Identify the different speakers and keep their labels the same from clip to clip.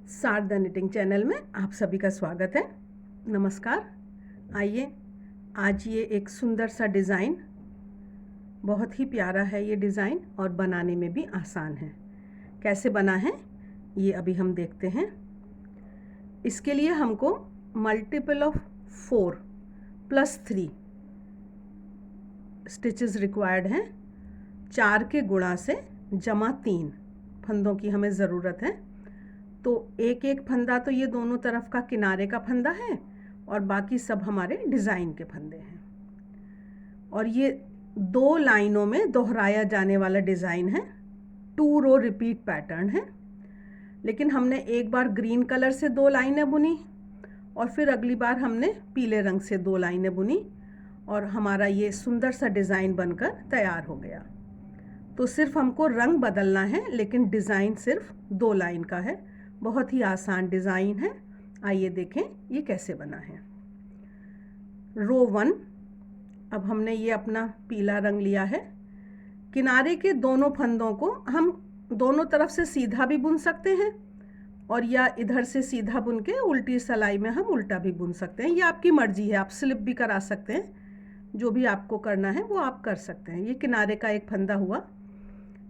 Speaker 1: Sharda knitting channel में आप सभी का स्वागत है। नमस्कार। आइए, आज ये एक सुंदर सा डिज़ाइन, बहुत ही प्यारा है ये डिज़ाइन और बनाने में भी आसान है। कैसे बना है ये अभी हम देखते हैं। इसके लिए हमको मल्टीपल ऑफ 4 + 3 स्टिचेस रिक्वायर्ड हैं। 4 के गुणा से जमा 3 फंदों की हमें ज़रूरत है। तो एक एक फंदा तो ये दोनों तरफ का किनारे का फंदा है और बाकी सब हमारे डिज़ाइन के फंदे हैं। और ये 2 लाइनों में दोहराया जाने वाला डिज़ाइन है। 2 रो रिपीट पैटर्न है। लेकिन हमने एक बार ग्रीन कलर से 2 लाइनें बुनी और फिर अगली बार हमने पीले रंग से 2 लाइनें बुनी और हमारा ये सुंदर सा डिज़ाइन बनकर तैयार हो गया। तो सिर्फ हमको रंग बदलना है, लेकिन डिज़ाइन सिर्फ 2 लाइन का है। बहुत ही आसान डिज़ाइन है। आइए देखें ये कैसे बना है। रो 1, अब हमने ये अपना पीला रंग लिया है। किनारे के दोनों फंदों को हम दोनों तरफ से सीधा भी बुन सकते हैं और या इधर से सीधा बुन के उल्टी सिलाई में हम उल्टा भी बुन सकते हैं। ये आपकी मर्जी है, आप स्लिप भी करा सकते हैं। जो भी आपको करना है वो आप कर सकते हैं। ये किनारे का एक फंदा हुआ।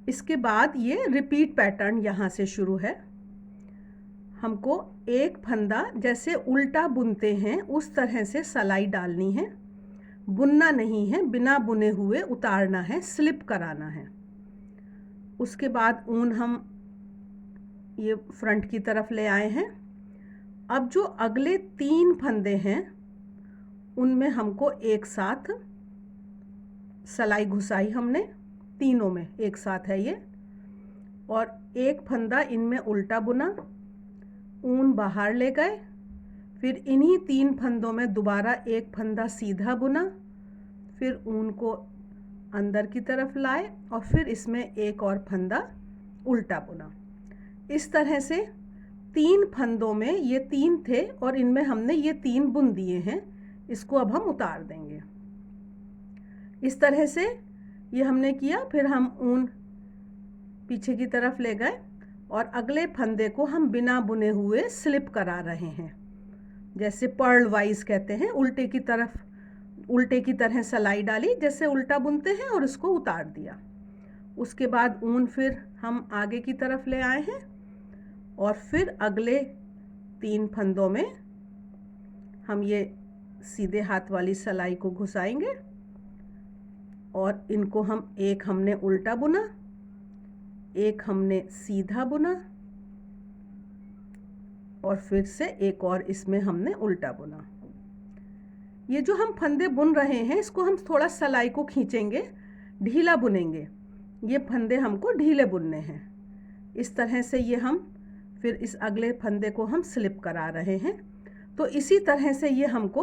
Speaker 1: इसके बाद ये रिपीट पैटर्न यहाँ से शुरू है। हमको एक फंदा जैसे उल्टा बुनते हैं उस तरह से सिलाई डालनी है। बुनना नहीं है, बिना बुने हुए उतारना है, स्लिप कराना है। उसके बाद ऊन हम ये फ्रंट की तरफ ले आए हैं। अब जो अगले 3 फंदे हैं उनमें हमको एक साथ सिलाई घुसाई, हमने तीनों में एक साथ है ये, और एक फंदा इनमें उल्टा बुना, ऊन बाहर ले गए, फिर इन्हीं 3 फंदों में दोबारा एक फंदा सीधा बुना, फिर ऊन को अंदर की तरफ लाए और फिर इसमें एक और फंदा उल्टा बुना। इस तरह से 3 फंदों में ये 3 थे और इनमें हमने ये 3 बुन दिए हैं। इसको अब हम उतार देंगे। इस तरह से ये हमने किया। फिर हम ऊन पीछे की तरफ ले गए और अगले फंदे को हम बिना बुने हुए स्लिप करा रहे हैं, जैसे पर्ल वाइज कहते हैं। उल्टे की तरह सिलाई डाली जैसे उल्टा बुनते हैं और इसको उतार दिया। उसके बाद ऊन फिर हम आगे की तरफ ले आए हैं और फिर अगले 3 फंदों में हम ये सीधे हाथ वाली सिलाई को घुसाएंगे और इनको हम, एक हमने उल्टा बुना, एक हमने सीधा बुना और फिर से एक और इसमें हमने उल्टा बुना। ये जो हम फंदे बुन रहे हैं इसको हम थोड़ा सिलाई को खींचेंगे, ढीला बुनेंगे। ये फंदे हमको ढीले बुनने हैं। इस तरह से ये हम फिर इस अगले फंदे को हम स्लिप करा रहे हैं। तो इसी तरह से ये हमको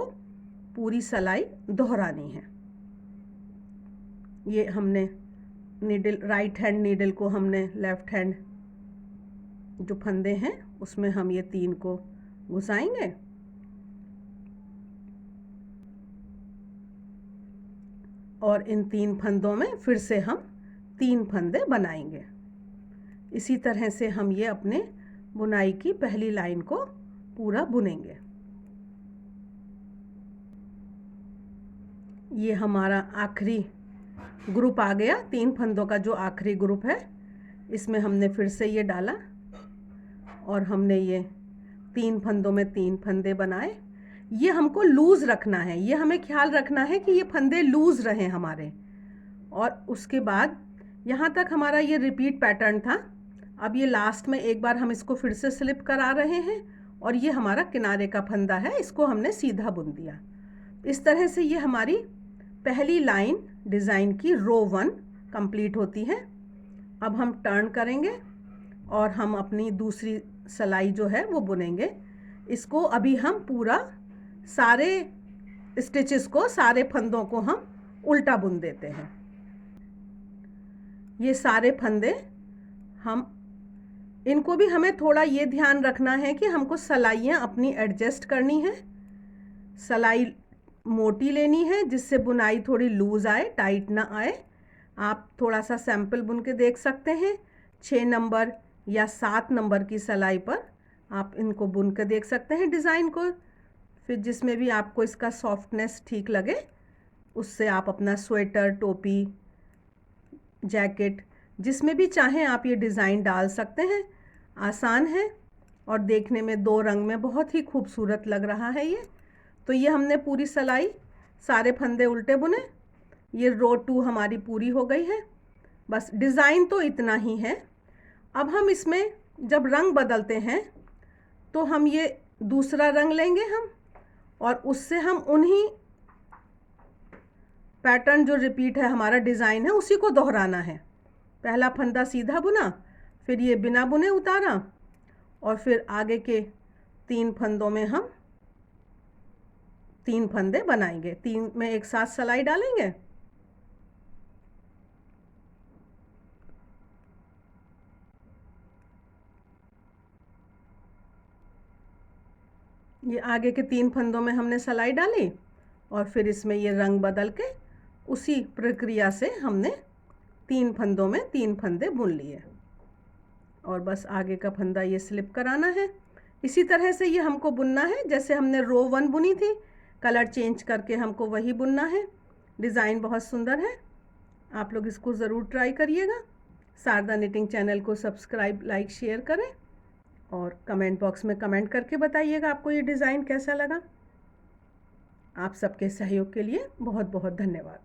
Speaker 1: पूरी सिलाई दोहरानी है। ये हमने नीडल, राइट हैंड नीडल को हमने लेफ्ट हैंड जो फंदे हैं उसमें हम ये 3 को घुसाएंगे और इन 3 फंदों में फिर से हम 3 फंदे बनाएंगे। इसी तरह से हम ये अपने बुनाई की पहली लाइन को पूरा बुनेंगे। ये हमारा आखिरी ग्रुप आ गया। 3 फंदों का जो आखिरी ग्रुप है इसमें हमने फिर से ये डाला और हमने ये 3 फंदों में 3 फंदे बनाए। ये हमको लूज़ रखना है, ये हमें ख्याल रखना है कि ये फंदे लूज़ रहें हमारे। और उसके बाद यहाँ तक हमारा ये रिपीट पैटर्न था। अब ये लास्ट में एक बार हम इसको फिर से स्लिप करा रहे हैं और ये हमारा किनारे का फंदा है, इसको हमने सीधा बुन दिया। इस तरह से ये हमारी पहली लाइन डिज़ाइन की रो 1 कंप्लीट होती है। अब हम टर्न करेंगे और हम अपनी दूसरी सिलाई जो है वो बुनेंगे। इसको अभी हम पूरा सारे स्टिचेस को, सारे फंदों को हम उल्टा बुन देते हैं। ये सारे फंदे हम, इनको भी हमें थोड़ा ये ध्यान रखना है कि हमको सिलाइयाँ अपनी एडजस्ट करनी है। सिलाई मोटी लेनी है जिससे बुनाई थोड़ी लूज़ आए, टाइट ना आए। आप थोड़ा सा सैंपल बुन के देख सकते हैं। 6 नंबर या 7 नंबर की सिलाई पर आप इनको बुन कर देख सकते हैं डिज़ाइन को। फिर जिसमें भी आपको इसका सॉफ्टनेस ठीक लगे उससे आप अपना स्वेटर, टोपी, जैकेट, जिसमें भी चाहें आप ये डिज़ाइन डाल सकते हैं। आसान है और देखने में 2 रंग में बहुत ही खूबसूरत लग रहा है ये। तो ये हमने पूरी सिलाई, सारे फंदे उल्टे बुने। ये रो 2 हमारी पूरी हो गई है। बस डिज़ाइन तो इतना ही है। अब हम इसमें जब रंग बदलते हैं तो हम ये दूसरा रंग लेंगे हम, और उससे हम उन्हीं पैटर्न जो रिपीट है, हमारा डिज़ाइन है, उसी को दोहराना है। पहला फंदा सीधा बुना, फिर ये बिना बुने उतारा, और फिर आगे के 3 फंदों में हम 3 फंदे बनाएंगे। 3 में एक साथ सिलाई डालेंगे। ये आगे के 3 फंदों में हमने सिलाई डाली और फिर इसमें ये रंग बदल के उसी प्रक्रिया से हमने 3 फंदों में 3 फंदे बुन लिए, और बस आगे का फंदा ये स्लिप कराना है। इसी तरह से ये हमको बुनना है जैसे हमने रो 1 बुनी थी, कलर चेंज करके हमको वही बुनना है। डिज़ाइन बहुत सुंदर है, आप लोग इसको ज़रूर ट्राई करिएगा। शारदा निटिंग चैनल को सब्सक्राइब, लाइक, शेयर करें और कमेंट बॉक्स में कमेंट करके बताइएगा आपको ये डिज़ाइन कैसा लगा। आप सबके सहयोग के लिए बहुत बहुत धन्यवाद।